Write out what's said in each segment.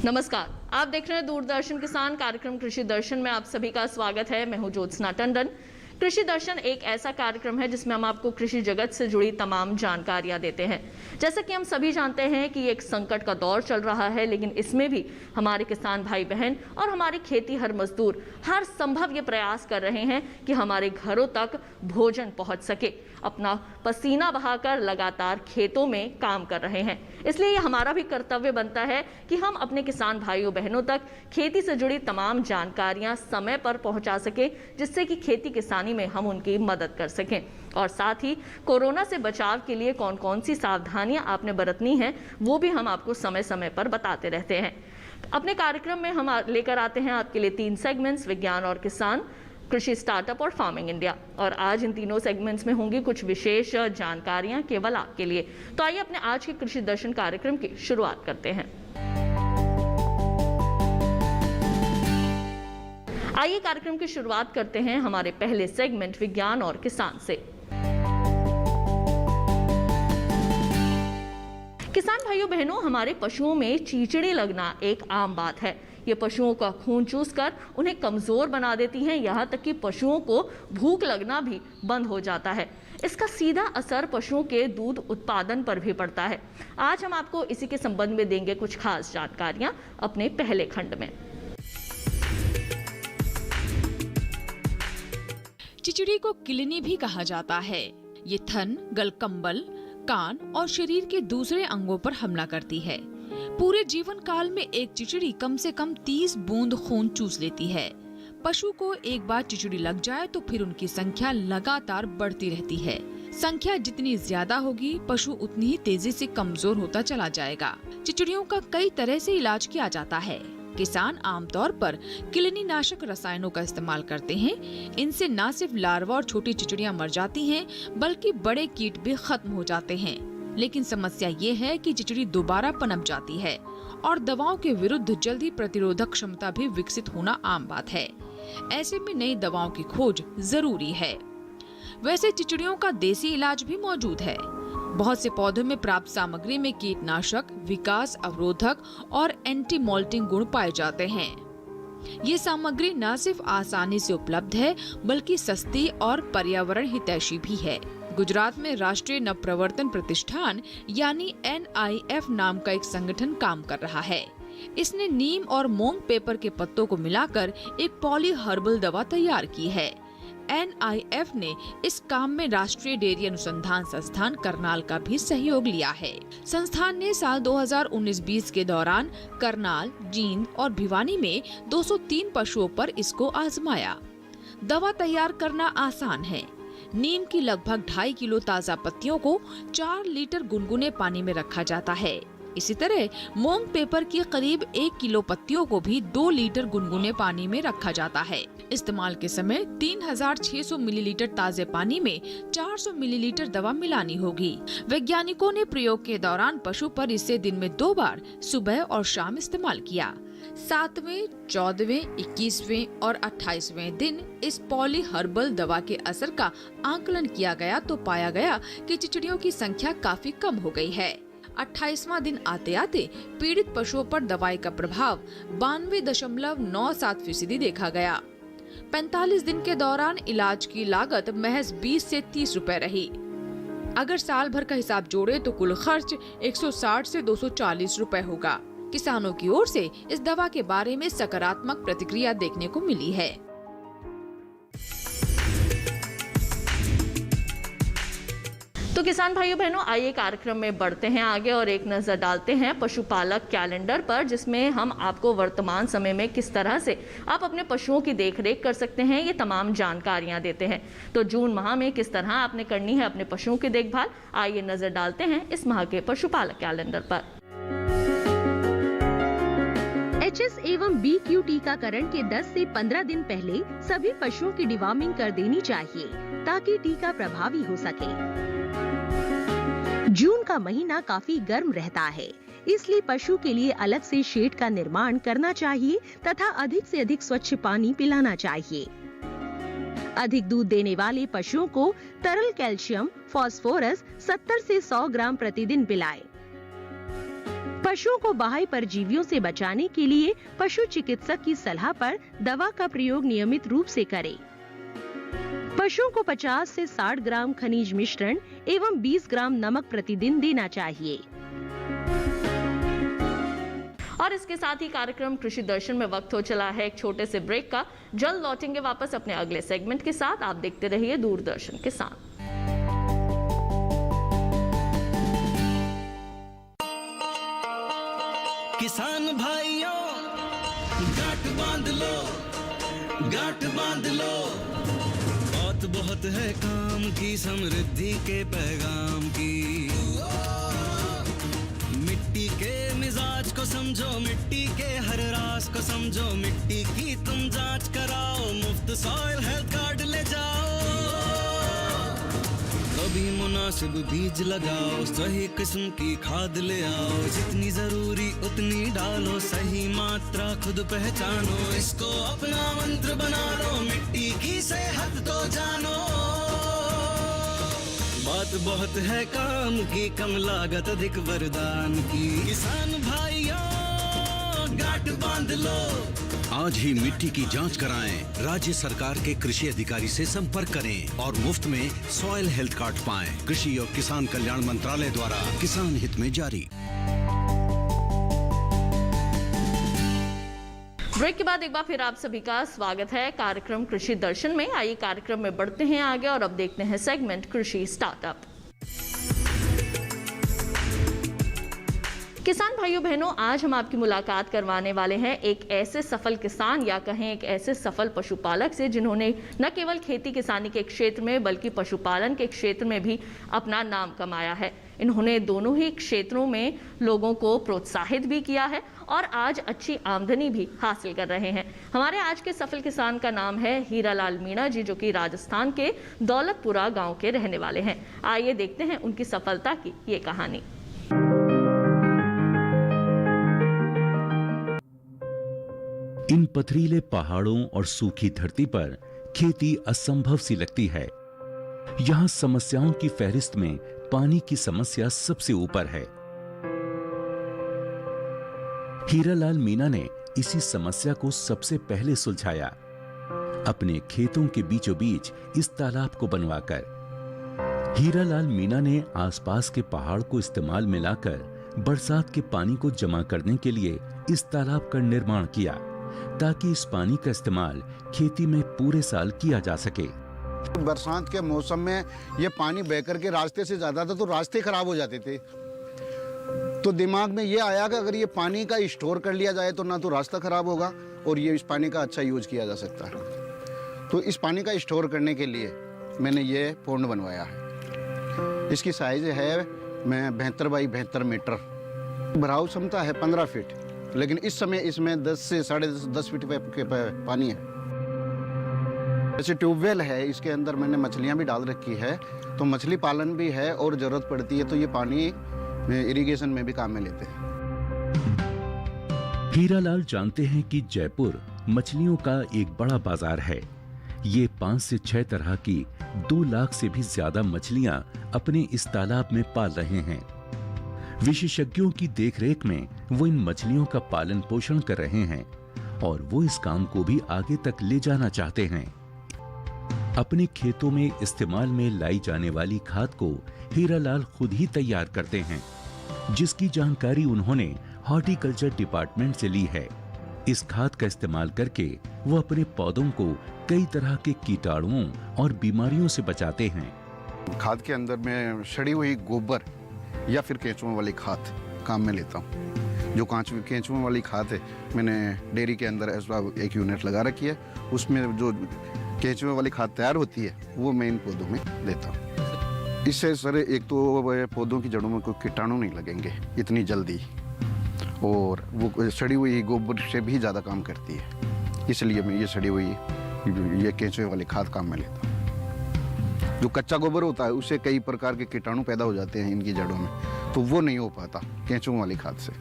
नमस्कार, आप देख रहे हैं दूरदर्शन किसान कार्यक्रम कृषि दर्शन में आप सभी का स्वागत है। मैं हूं ज्योत्सना टंडन। कृषि दर्शन एक ऐसा कार्यक्रम है जिसमें हम आपको कृषि जगत से जुड़ी तमाम जानकारियां देते हैं। जैसा कि हम सभी जानते हैं कि एक संकट का दौर चल रहा है, लेकिन इसमें भी हमारे किसान भाई बहन और हमारे खेतीहर मजदूर हर संभव ये प्रयास कर रहे हैं कि हमारे घरों तक भोजन पहुंच सके। अपना पसीना बहाकर लगातार खेतों में काम कर रहे हैं। इसलिए ये हमारा भी कर्तव्य बनता है कि हम अपने किसान भाइयों बहनों तक खेती से जुड़ी तमाम जानकारियां समय पर पहुंचा सके, जिससे कि खेती किसानी में हम उनकी मदद कर सकें। और साथ ही कोरोना से बचाव के लिए कौन कौन सी सावधानियां आपने बरतनी हैं, वो भी हम आपको समय समय पर बताते रहते हैं। अपने कार्यक्रम में हम लेकर आते हैं आपके लिए 3 सेगमेंट्स, विज्ञान और किसान, कृषि स्टार्टअप और फार्मिंग इंडिया। और आज इन तीनों सेगमेंट्स में होंगी कुछ विशेष जानकारियां केवल आपके लिए। तो आइए अपने आज के कृषि दर्शन कार्यक्रम की शुरुआत करते हैं। आइए कार्यक्रम की शुरुआत करते हैं हमारे पहले सेगमेंट विज्ञान और किसान से। किसान भाइयों बहनों, हमारे पशुओं में चीचड़ी लगना एक आम बात है। ये पशुओं का खून चूसकर उन्हें कमजोर बना देती हैं, यहाँ तक कि पशुओं को भूख लगना भी बंद हो जाता है। इसका सीधा असर पशुओं के दूध उत्पादन पर भी पड़ता है। आज हम आपको इसी के संबंध में देंगे कुछ खास जानकारियां अपने पहले खंड में। चिचड़ी को किलनी भी कहा जाता है। ये थन, गलकंबल, कान और शरीर के दूसरे अंगों पर हमला करती है। पूरे जीवन काल में एक चिचड़ी कम से कम 30 बूंद खून चूस लेती है। पशु को एक बार चिचड़ी लग जाए तो फिर उनकी संख्या लगातार बढ़ती रहती है। संख्या जितनी ज्यादा होगी, पशु उतनी ही तेजी से कमजोर होता चला जाएगा। चिचड़ियों का कई तरह से इलाज किया जाता है। किसान आमतौर पर किलनी नाशक रसायनों का इस्तेमाल करते हैं। इनसे न सिर्फ लार्वा और छोटी चिचड़ियां मर जाती हैं, बल्कि बड़े कीट भी खत्म हो जाते हैं। लेकिन समस्या ये है कि चिचड़ी दोबारा पनप जाती है और दवाओं के विरुद्ध जल्दी प्रतिरोधक क्षमता भी विकसित होना आम बात है। ऐसे में नई दवाओं की खोज जरूरी है। वैसे चिचड़ियों का देसी इलाज भी मौजूद है। बहुत से पौधों में प्राप्त सामग्री में कीटनाशक, विकास अवरोधक और एंटी मोल्टिंग गुण पाए जाते हैं। ये सामग्री न सिर्फ आसानी से उपलब्ध है, बल्कि सस्ती और पर्यावरण हितैषी भी है। गुजरात में राष्ट्रीय नवप्रवर्तन प्रतिष्ठान यानी NIF नाम का एक संगठन काम कर रहा है। इसने नीम और मोंग पेपर के पत्तों को मिलाकर एक पॉली हर्बल दवा तैयार की है। NIF ने इस काम में राष्ट्रीय डेयरी अनुसंधान संस्थान करनाल का भी सहयोग लिया है। संस्थान ने साल 2019-20 के दौरान करनाल, जींद और भिवानी में 203 पशुओं पर इसको आजमाया। दवा तैयार करना आसान है। नीम की लगभग 2.5 किलो ताज़ा पत्तियों को 4 लीटर गुनगुने पानी में रखा जाता है। इसी तरह मोंग पेपर की करीब 1 किलो पत्तियों को भी 2 लीटर गुनगुने पानी में रखा जाता है। इस्तेमाल के समय 3600 मिलीलीटर ताज़े पानी में 400 मिलीलीटर दवा मिलानी होगी। वैज्ञानिकों ने प्रयोग के दौरान पशु पर इसे दिन में 2 बार सुबह और शाम इस्तेमाल किया। 7वें, 14वें, 21वें और 28वें दिन इस पॉली हर्बल दवा के असर का आकलन किया गया तो पाया गया कि चिचड़ियों की संख्या काफी कम हो गई है। 28वां दिन आते आते पीड़ित पशुओं पर दवाई का प्रभाव 92.97% देखा गया। 45 दिन के दौरान इलाज की लागत महज 20 से 30 रुपए रही। अगर साल भर का हिसाब जोड़े तो कुल खर्च 160 से 240 रुपए होगा। किसानों की ओर से इस दवा के बारे में सकारात्मक प्रतिक्रिया देखने को मिली है। तो किसान भाइयों बहनों, आइए कार्यक्रम में बढ़ते हैं आगे और एक नज़र डालते हैं पशुपालक कैलेंडर पर, जिसमें हम आपको वर्तमान समय में किस तरह से आप अपने पशुओं की देखरेख कर सकते हैं, ये तमाम जानकारियां देते हैं। तो जून माह में किस तरह आपने करनी है अपने पशुओं की देखभाल, आइए नज़र डालते हैं इस माह के पशुपालक कैलेंडर पर। HS एवं BQ टीकाकरण के 10 से 15 दिन पहले सभी पशुओं की डिवॉर्मिंग कर देनी चाहिए, ताकि टीका प्रभावी हो सके। जून का महीना काफी गर्म रहता है, इसलिए पशु के लिए अलग से शेड का निर्माण करना चाहिए तथा अधिक से अधिक स्वच्छ पानी पिलाना चाहिए। अधिक दूध देने वाले पशुओं को तरल कैल्शियम, फास्फोरस 70 से 100 ग्राम प्रतिदिन पिलाएं। पशुओं को बाह्य परजीवियों से बचाने के लिए पशु चिकित्सक की सलाह पर दवा का प्रयोग नियमित रूप से करें। पशुओं को 50 से 60 ग्राम खनिज मिश्रण एवं 20 ग्राम नमक प्रतिदिन देना चाहिए। और इसके साथ ही कार्यक्रम कृषि दर्शन में वक्त हो चला है एक छोटे से ब्रेक का। जल्द लौटेंगे वापस अपने अगले सेगमेंट के साथ। आप देखते रहिए दूरदर्शन किसान। किसान भाइयों गांठ बांध लो, गांठ बांध लो, बहुत बहुत है काम की, समृद्धि के पैगाम की। मिट्टी के मिजाज को समझो, मिट्टी के हर राज को समझो, मिट्टी की तुम जांच कराओ, मुफ्त सॉइल हेल्थ कार्ड ले जाओ। कभी मुनासिब बीज लगाओ, सही किस्म की खाद ले आओ, जितनी जरूरी उतनी डालो, सही मात्रा खुद पहचानो, इसको अपना मंत्र बना लो, मिट्टी की सेहत तो जानो। बात बहुत है काम की, कम लागत अधिक वरदान की, किसान भाइयों गांठ बांध लो। आज ही मिट्टी की जांच कराएं, राज्य सरकार के कृषि अधिकारी से संपर्क करें और मुफ्त में सॉइल हेल्थ कार्ड पाएं। कृषि और किसान कल्याण मंत्रालय द्वारा किसान हित में जारी। ब्रेक के बाद एक बार फिर आप सभी का स्वागत है कार्यक्रम कृषि दर्शन में। आइए कार्यक्रम में बढ़ते हैं आगे और अब देखते हैं सेगमेंट कृषि स्टार्टअप। किसान भाइयों बहनों, आज हम आपकी मुलाकात करवाने वाले हैं एक ऐसे सफल किसान या कहें एक ऐसे सफल पशुपालक से जिन्होंने न केवल खेती किसानी के क्षेत्र में बल्कि पशुपालन के क्षेत्र में भी अपना नाम कमाया है। इन्होंने दोनों ही क्षेत्रों में लोगों को प्रोत्साहित भी किया है और आज अच्छी आमदनी भी हासिल कर रहे हैं। हमारे आज के सफल किसान का नाम है हीरालाल मीणा जी, जो कि राजस्थान के दौलतपुरा गांव के रहने वाले हैं। आइए देखते हैं उनकी सफलता की ये कहानी। इन पथरीले पहाड़ों और सूखी धरती पर खेती असंभव सी लगती है। यहाँ समस्याओं की फहरिस्त में पानी की समस्या सबसे ऊपर है। हीरालाल मीणा ने इसी समस्या को सबसे पहले सुलझाया, अपने खेतों के बीचों बीच इस तालाब को बनवाकर। हीरालाल मीणा ने आसपास के पहाड़ को इस्तेमाल में लाकर बरसात के पानी को जमा करने के लिए इस तालाब का निर्माण किया, ताकि इस पानी का इस्तेमाल खेती में पूरे साल किया जा सके। बरसात के मौसम में ये पानी बहकर के रास्ते से जाता था तो रास्ते खराब हो जाते थे। तो दिमाग में ये आया कि अगर ये पानी का स्टोर कर लिया जाए तो ना तो रास्ता खराब होगा और ये इस पानी का अच्छा यूज किया जा सकता है। तो इस पानी का स्टोर करने के लिए मैंने ये पौंड बनवाया है। इसकी साइज है 72 बाई 72 मीटर। भराव क्षमता है 15 फीट, लेकिन इस समय इसमें 10 से 10.5 फीट के पानी है। जैसे ट्यूबवेल है, इसके अंदर मैंने मछलियां भी डाल रखी है, तो मछली पालन भी है और जरूरत पड़ती है तो ये पानी इरिगेशन में भी काम में लेते हैं। हीरालाल जानते हैं कि जयपुर मछलियों का एक बड़ा बाजार है। ये 5 से 6 तरह की 2 लाख से भी ज्यादा मछलियां अपने इस तालाब में पाल रहे हैं। विशेषज्ञों की देखरेख में वो इन मछलियों का पालन पोषण कर रहे हैं और वो इस काम को भी आगे तक ले जाना चाहते हैं। अपने खेतों में इस्तेमाल में लाई जाने वाली खाद को हीरालाल खुद ही तैयार करते हैं, जिसकी जानकारी उन्होंने हॉर्टिकल्चर डिपार्टमेंट से ली है। इस खाद का इस्तेमाल करके वो अपने पौधों को कई तरह के कीटाणुओं और बीमारियों से बचाते हैं। खाद के अंदर मैं सड़ी हुई गोबर या फिर केंचुओं वाली खाद काम में लेता हूँ। जो केंचुओं वाली खाद है, मैंने डेयरी के अंदर एक यूनिट लगा रखी है, उसमें जो केंचुओं वाली खाद तैयार होती है वो मैं इन पौधों में देता हूँ। इससे सर एक तो पौधों की जड़ों में कोई कीटाणु नहीं लगेंगे इतनी जल्दी, और वो सड़ी हुई गोबर से भी ज़्यादा काम करती है, इसलिए मैं ये सड़ी हुई ये केंचुए वाली खाद काम में लेता हूँ। जो कच्चा गोबर होता है उससे कई प्रकार के कीटाणु पैदा हो जाते हैं इनकी जड़ों में, तो वो नहीं हो पाता केंचुओं वाली खाद से।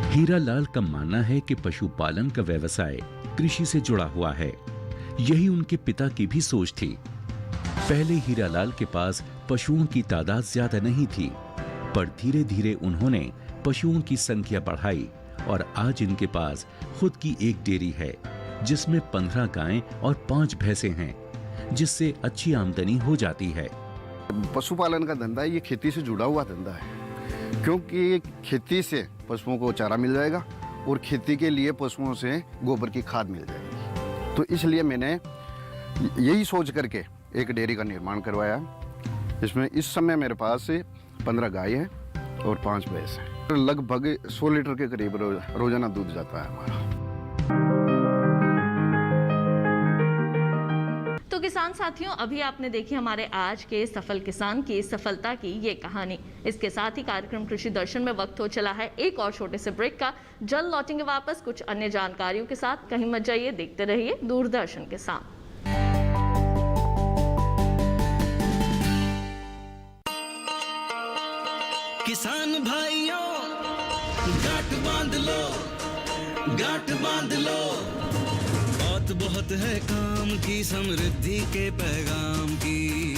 हीरालाल का मानना है कि पशुपालन का व्यवसाय कृषि से जुड़ा हुआ है। यही उनके पिता की भी सोच थी। पहले हीरालाल के पास पशुओं की तादाद ज्यादा नहीं थी, पर धीरे धीरे उन्होंने पशुओं की संख्या बढ़ाई और आज इनके पास खुद की एक डेयरी है जिसमें 15 गायें और 5 भैंसें हैं, जिससे अच्छी आमदनी हो जाती है। पशुपालन का धंधा ये खेती से जुड़ा हुआ धंधा है, क्योंकि खेती से पशुओं को चारा मिल जाएगा और खेती के लिए पशुओं से गोबर की खाद मिल जाएगी। तो इसलिए मैंने यही सोच करके एक डेयरी का निर्माण करवाया। इसमें इस समय मेरे पास 15 गाय हैं और 5 भैंस हैं। लगभग 100 लीटर के करीब रोजाना दूध जाता है हमारा। तो किसान साथियों, अभी आपने देखी हमारे आज के सफल किसान की सफलता की ये कहानी। इसके साथ ही कार्यक्रम कृषि दर्शन में वक्त हो चला है एक और छोटे से ब्रेक का। जल्द लौटेंगे वापस कुछ अन्य जानकारियों के साथ। कहीं मत जाइए, देखते रहिए दूरदर्शन के साथ। किसान भाइयों गांठ बांध लो, गांठ बांध लो, बात बहुत है काम की, समृद्धि के पैगाम की।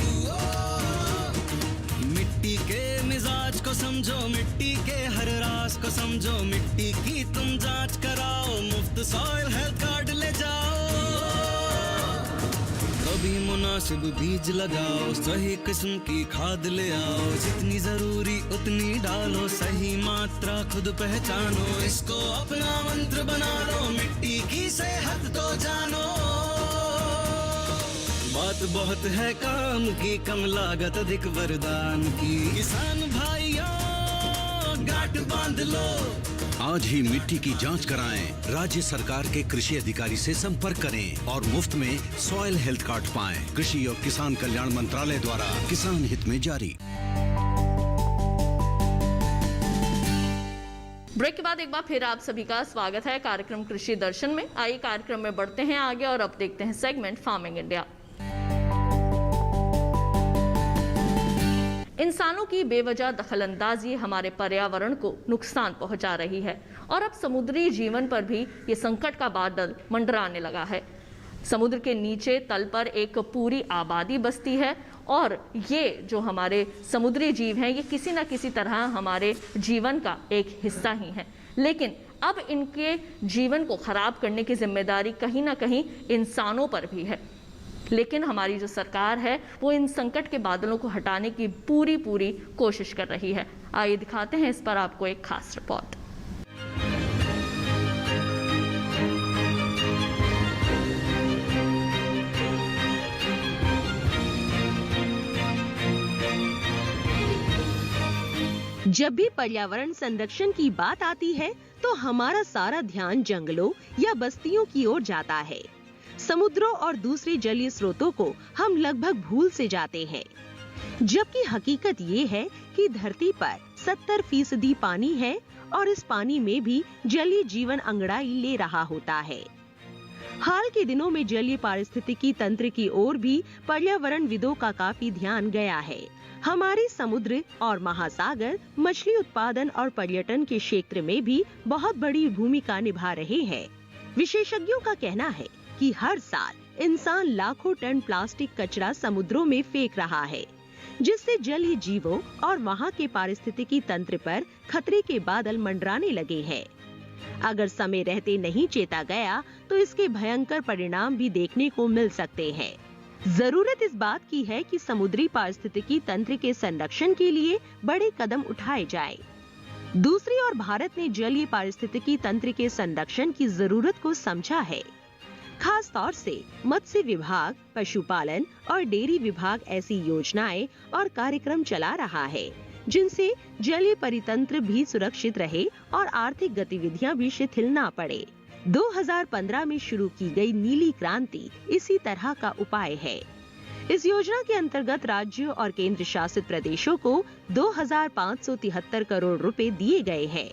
मिट्टी के मिजाज को समझो, मिट्टी के हर राज को समझो, मिट्टी की तुम जांच कराओ, मुफ्त सॉइल हेल्थ कार्ड ले जाओ। कभी मुनासिब बीज लगाओ, सही किस्म की खाद ले आओ, जितनी जरूरी उतनी डालो, सही मात्रा खुद पहचानो, इसको अपना मंत्र बना लो, मिट्टी की सेहत तो जानो। बात बहुत है काम की, कम लागत अधिक वरदान की। किसान भाइयों गांठ बांध लो, आज ही मिट्टी की जांच कराएं। राज्य सरकार के कृषि अधिकारी से संपर्क करें और मुफ्त में सॉइल हेल्थ कार्ड पाएं। कृषि और किसान कल्याण मंत्रालय द्वारा किसान हित में जारी। ब्रेक के बाद एक बार फिर आप सभी का स्वागत है कार्यक्रम कृषि दर्शन में। आइए कार्यक्रम में बढ़ते हैं आगे और अब देखते हैं सेगमेंट फार्मिंग इंडिया। इंसानों की बेवजह दखलंदाजी हमारे पर्यावरण को नुकसान पहुंचा रही है और अब समुद्री जीवन पर भी ये संकट का बादल मंडराने लगा है। समुद्र के नीचे तल पर एक पूरी आबादी बसती है और ये जो हमारे समुद्री जीव हैं ये किसी न किसी तरह हमारे जीवन का एक हिस्सा ही हैं। लेकिन अब इनके जीवन को खराब करने की जिम्मेदारी कहीं ना कहीं इंसानों पर भी है। लेकिन हमारी जो सरकार है वो इन संकट के बादलों को हटाने की पूरी कोशिश कर रही है। आइए दिखाते हैं इस पर आपको एक खास रिपोर्ट। जब भी पर्यावरण संरक्षण की बात आती है तो हमारा सारा ध्यान जंगलों या बस्तियों की ओर जाता है। समुद्रों और दूसरे जलीय स्रोतों को हम लगभग भूल से जाते हैं, जबकि हकीकत ये है कि धरती पर 70% पानी है और इस पानी में भी जलीय जीवन अंगड़ाई ले रहा होता है। हाल के दिनों में जलीय पारिस्थितिकी तंत्र की ओर भी पर्यावरणविदों का काफी ध्यान गया है। हमारे समुद्र और महासागर मछली उत्पादन और पर्यटन के क्षेत्र में भी बहुत बड़ी भूमिका निभा रहे हैं। विशेषज्ञों का कहना है कि हर साल इंसान लाखों टन प्लास्टिक कचरा समुद्रों में फेंक रहा है, जिससे जलीय जीवों और वहाँ के पारिस्थितिकी तंत्र पर खतरे के बादल मंडराने लगे हैं। अगर समय रहते नहीं चेता गया तो इसके भयंकर परिणाम भी देखने को मिल सकते हैं। जरूरत इस बात की है कि समुद्री पारिस्थितिकी तंत्र के संरक्षण के लिए बड़े कदम उठाए जाएं। दूसरी ओर भारत ने जलीय पारिस्थितिकी तंत्र के संरक्षण की जरूरत को समझा है। खास तौर से मत्स्य विभाग, पशुपालन और डेयरी विभाग ऐसी योजनाएं और कार्यक्रम चला रहा है जिनसे जलीय परितंत्र भी सुरक्षित रहे और आर्थिक गतिविधियां भी शिथिल न पड़े। 2015 में शुरू की गई नीली क्रांति इसी तरह का उपाय है। इस योजना के अंतर्गत राज्यों और केंद्र शासित प्रदेशों को 2573 करोड़ रुपए दिए गए हैं।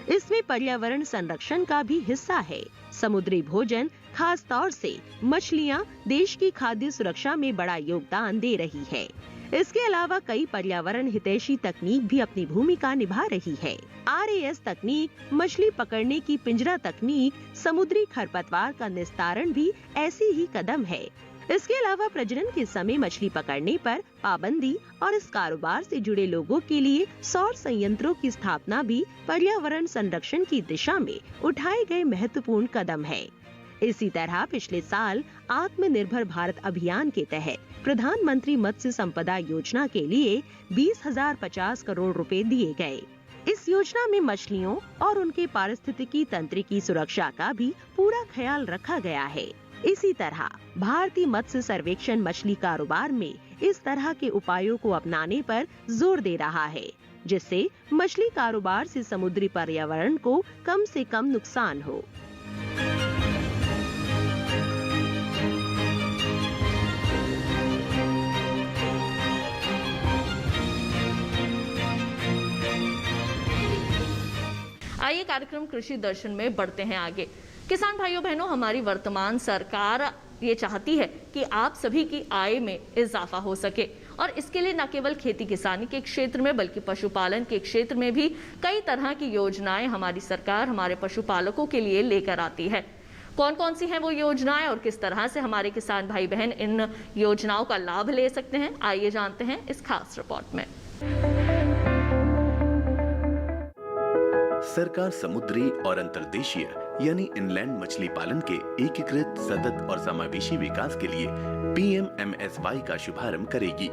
इसमें पर्यावरण संरक्षण का भी हिस्सा है। समुद्री भोजन, खास तौर से मछलियां, देश की खाद्य सुरक्षा में बड़ा योगदान दे रही है। इसके अलावा कई पर्यावरण हितैषी तकनीक भी अपनी भूमिका निभा रही है। RAS तकनीक, मछली पकड़ने की पिंजरा तकनीक, समुद्री खरपतवार का निस्तारण भी ऐसी ही कदम है। इसके अलावा प्रजनन के समय मछली पकड़ने पर पाबंदी और इस कारोबार से जुड़े लोगों के लिए सौर संयंत्रों की स्थापना भी पर्यावरण संरक्षण की दिशा में उठाए गए महत्वपूर्ण कदम है। इसी तरह पिछले साल आत्मनिर्भर भारत अभियान के तहत प्रधानमंत्री मत्स्य संपदा योजना के लिए 20,050 करोड़ रुपए दिए गए। इस योजना में मछलियों और उनके पारिस्थितिकी तंत्र की सुरक्षा का भी पूरा ख्याल रखा गया है। इसी तरह भारतीय मत्स्य सर्वेक्षण मछली कारोबार में इस तरह के उपायों को अपनाने पर जोर दे रहा है, जिससे मछली कारोबार से समुद्री पर्यावरण को कम से कम नुकसान हो। आइए कार्यक्रम कृषि दर्शन में बढ़ते हैं आगे। किसान भाइयों बहनों, हमारी वर्तमान सरकार ये चाहती है कि आप सभी की आय में इजाफा हो सके और इसके लिए न केवल खेती किसानी के क्षेत्र में बल्कि पशुपालन के क्षेत्र में भी कई तरह की योजनाएं हमारी सरकार हमारे पशुपालकों के लिए लेकर आती है। कौन कौन सी हैं वो योजनाएं और किस तरह से हमारे किसान भाई बहन इन योजनाओं का लाभ ले सकते हैं, आइए जानते हैं इस खास रिपोर्ट में। सरकार समुद्री और अंतर्देशीय यानी इनलैंड मछली पालन के एकीकृत, सतत और समावेशी विकास के लिए PMMSY का शुभारंभ करेगी।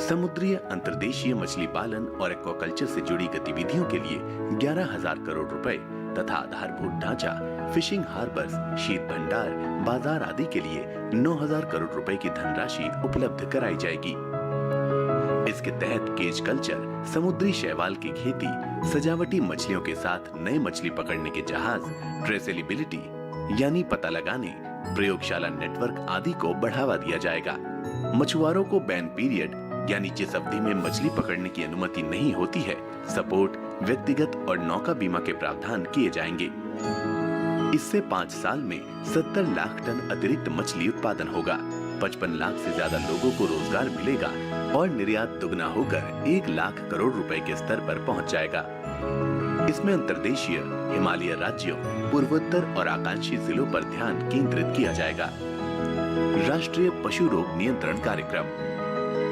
समुद्री अंतर्देशीय मछली पालन और एक्वाकल्चर से जुड़ी गतिविधियों के लिए 11,000 करोड़ रुपए तथा आधारभूत ढांचा, फिशिंग हार्बर्स, शीत भंडार, बाजार आदि के लिए 9,000 करोड़ रुपए की धनराशि उपलब्ध कराई जाएगी। इसके तहत केज कल्चर, समुद्री शैवाल की खेती, सजावटी मछलियों के साथ नए मछली पकड़ने के जहाज, ट्रेसेबिलिटी यानी पता लगाने, प्रयोगशाला नेटवर्क आदि को बढ़ावा दिया जाएगा। मछुआरों को बैन पीरियड यानी जिस अवधि में मछली पकड़ने की अनुमति नहीं होती है, सपोर्ट, व्यक्तिगत और नौका बीमा के प्रावधान किए जाएंगे। इससे 5 साल में 70 लाख टन अतिरिक्त मछली उत्पादन होगा, 55 लाख से ज्यादा लोगों को रोजगार मिलेगा और निर्यात दुगना होकर 1 लाख करोड़ रुपए के स्तर पर पहुंच जाएगा। इसमें अंतर्देशीय, हिमालय राज्यों, पूर्वोत्तर और आकांक्षी जिलों पर ध्यान केंद्रित किया जाएगा। राष्ट्रीय पशु रोग नियंत्रण कार्यक्रम,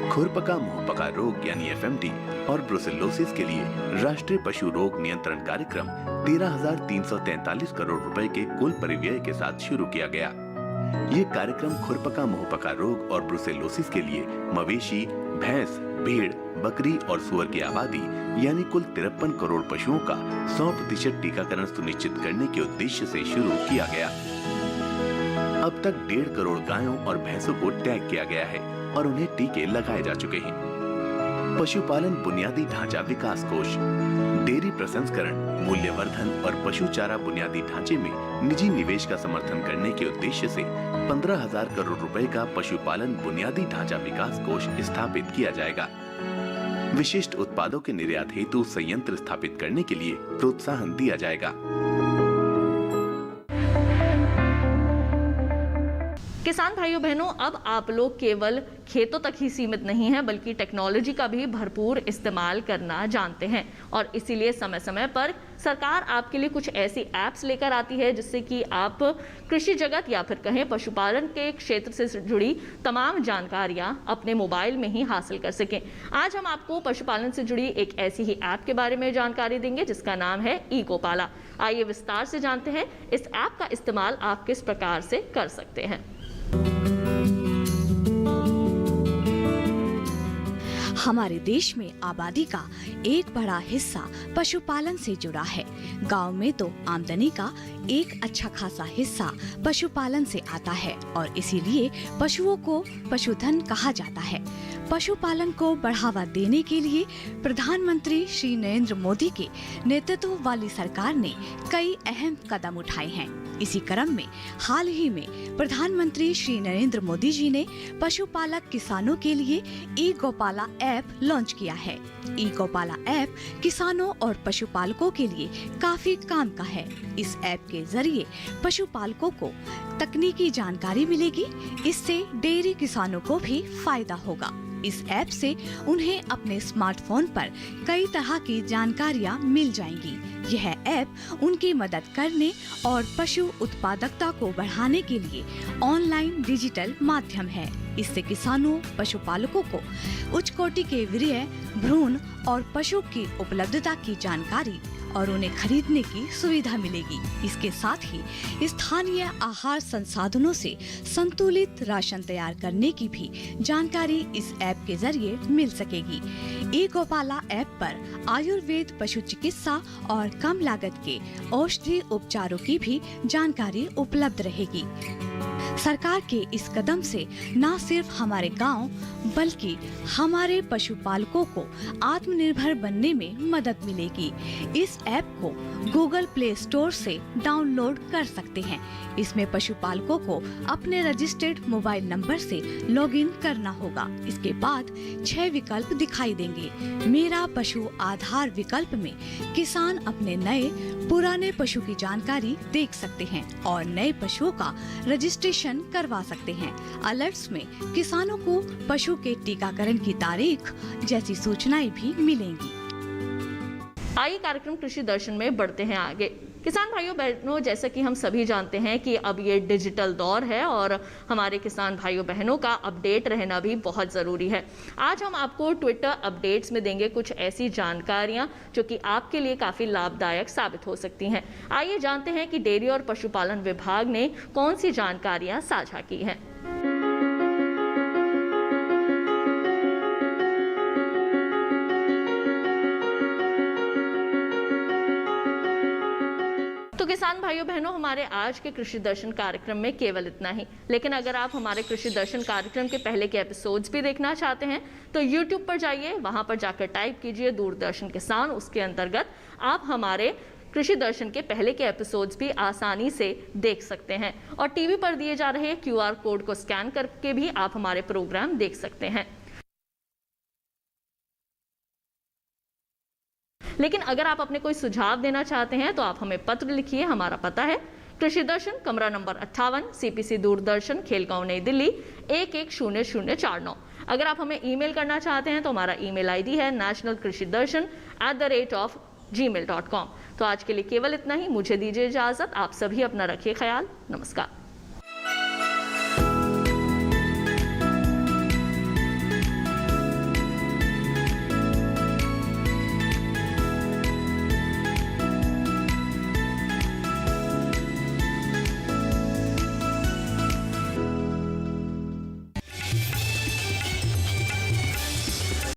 खुरपका मुंहपका रोग यानी FMD और ब्रुसेलोसिस के लिए राष्ट्रीय पशु रोग नियंत्रण कार्यक्रम 13,343 करोड़ रुपए के कुल परिव्यय के साथ शुरू किया गया। ये कार्यक्रम खुरपका मुंहपका रोग और ब्रुसेलोसिस के लिए मवेशी, भैंस, भेड़, बकरी और सुअर की आबादी यानी कुल 53 करोड़ पशुओं का 100% टीकाकरण सुनिश्चित करने के उद्देश्य से शुरू किया गया। अब तक 1.5 करोड़ गायों और भैंसों को टैग किया गया है और उन्हें टीके लगाए जा चुके हैं। पशुपालन बुनियादी ढांचा विकास कोष, डेयरी प्रसंस्करण, मूल्यवर्धन और पशु चारा बुनियादी ढांचे में निजी निवेश का समर्थन करने के उद्देश्य से 15,000 करोड़ रुपए का पशुपालन बुनियादी ढांचा विकास कोष स्थापित किया जाएगा। विशिष्ट उत्पादों के निर्यात हेतु संयंत्र स्थापित करने के लिए प्रोत्साहन दिया जाएगा। किसान भाइयों बहनों, अब आप लोग केवल खेतों तक ही सीमित नहीं हैं बल्कि टेक्नोलॉजी का भी भरपूर इस्तेमाल करना जानते हैं और इसीलिए समय समय पर सरकार आपके लिए कुछ ऐसी ऐप्स लेकर आती है जिससे कि आप कृषि जगत या फिर कहें पशुपालन के क्षेत्र से जुड़ी तमाम जानकारियां अपने मोबाइल में ही हासिल कर सकें। आज हम आपको पशुपालन से जुड़ी एक ऐसी ही ऐप के बारे में जानकारी देंगे जिसका नाम है ई-गोपाला। आइए विस्तार से जानते हैं इस ऐप का इस्तेमाल आप किस प्रकार से कर सकते हैं। हमारे देश में आबादी का एक बड़ा हिस्सा पशुपालन से जुड़ा है। गांव में तो आमदनी का एक अच्छा खासा हिस्सा पशुपालन से आता है और इसीलिए पशुओं को पशुधन कहा जाता है। पशुपालन को बढ़ावा देने के लिए प्रधानमंत्री श्री नरेंद्र मोदी के नेतृत्व वाली सरकार ने कई अहम कदम उठाए हैं। इसी क्रम में हाल ही में प्रधानमंत्री श्री नरेंद्र मोदी जी ने पशुपालक किसानों के लिए ई-गोपाला ऐप लॉन्च किया है। ई-गोपाला ऐप किसानों और पशुपालकों के लिए काफी काम का है। इस ऐप के जरिए पशुपालकों को तकनीकी जानकारी मिलेगी, इससे डेयरी किसानों को भी फायदा होगा। इस ऐप से उन्हें अपने स्मार्टफोन पर कई तरह की जानकारियाँ मिल जाएंगी। यह ऐप उनकी मदद करने और पशु उत्पादकता को बढ़ाने के लिए ऑनलाइन डिजिटल माध्यम है। इससे किसानों, पशुपालकों को उच्च कोटि के वीर्य, भ्रूण और पशु की उपलब्धता की जानकारी और उन्हें खरीदने की सुविधा मिलेगी। इसके साथ ही स्थानीय आहार संसाधनों से संतुलित राशन तैयार करने की भी जानकारी इस ऐप के जरिए मिल सकेगी। ई गोपाला ऐप पर आयुर्वेद, पशु चिकित्सा और कम लागत के औषधि उपचारों की भी जानकारी उपलब्ध रहेगी। सरकार के इस कदम से न सिर्फ हमारे गांव बल्कि हमारे पशुपालकों को आत्मनिर्भर बनने में मदद मिलेगी। इस ऐप को गूगल प्ले स्टोर से डाउनलोड कर सकते हैं। इसमें पशुपालकों को अपने रजिस्टर्ड मोबाइल नंबर से लॉगिन करना होगा। इसके बाद 6 विकल्प दिखाई देंगे। मेरा पशु आधार विकल्प में किसान अपने नए पुराने पशु की जानकारी देख सकते हैं और नए पशुओं का रजिस्ट्रेशन करवा सकते हैं। अलर्ट्स में किसानों को पशु के टीकाकरण की तारीख जैसी सूचनाएं भी मिलेंगी। आइए कार्यक्रम कृषि दर्शन में बढ़ते हैं आगे। किसान भाइयों बहनों, जैसा कि हम सभी जानते हैं कि अब ये डिजिटल दौर है और हमारे किसान भाइयों बहनों का अपडेट रहना भी बहुत ज़रूरी है। आज हम आपको ट्विटर अपडेट्स में देंगे कुछ ऐसी जानकारियां जो कि आपके लिए काफ़ी लाभदायक साबित हो सकती हैं। आइए जानते हैं कि डेयरी और पशुपालन विभाग ने कौन सी जानकारियां साझा की हैं। तो किसान भाइयों बहनों, हमारे आज के कृषि दर्शन कार्यक्रम में केवल इतना ही। लेकिन अगर आप हमारे कृषि दर्शन कार्यक्रम के पहले के एपिसोड्स भी देखना चाहते हैं तो YouTube पर जाइए, वहां पर जाकर टाइप कीजिए दूरदर्शन किसान। उसके अंतर्गत आप हमारे कृषि दर्शन के पहले के एपिसोड्स भी आसानी से देख सकते हैं और टीवी पर दिए जा रहे QR कोड को स्कैन करके भी आप हमारे प्रोग्राम देख सकते हैं। लेकिन अगर आप अपने कोई सुझाव देना चाहते हैं तो आप हमें पत्र लिखिए। हमारा पता है कृषि दर्शन, कमरा नंबर 58, CPC दूरदर्शन, खेलगांव, नई दिल्ली 110049। अगर आप हमें ईमेल करना चाहते हैं तो हमारा ईमेल ID है nationalkrishidarshan@gmail.com। तो आज के लिए केवल इतना ही। मुझे दीजिए इजाजत। आप सभी अपना रखिए ख्याल। नमस्कार।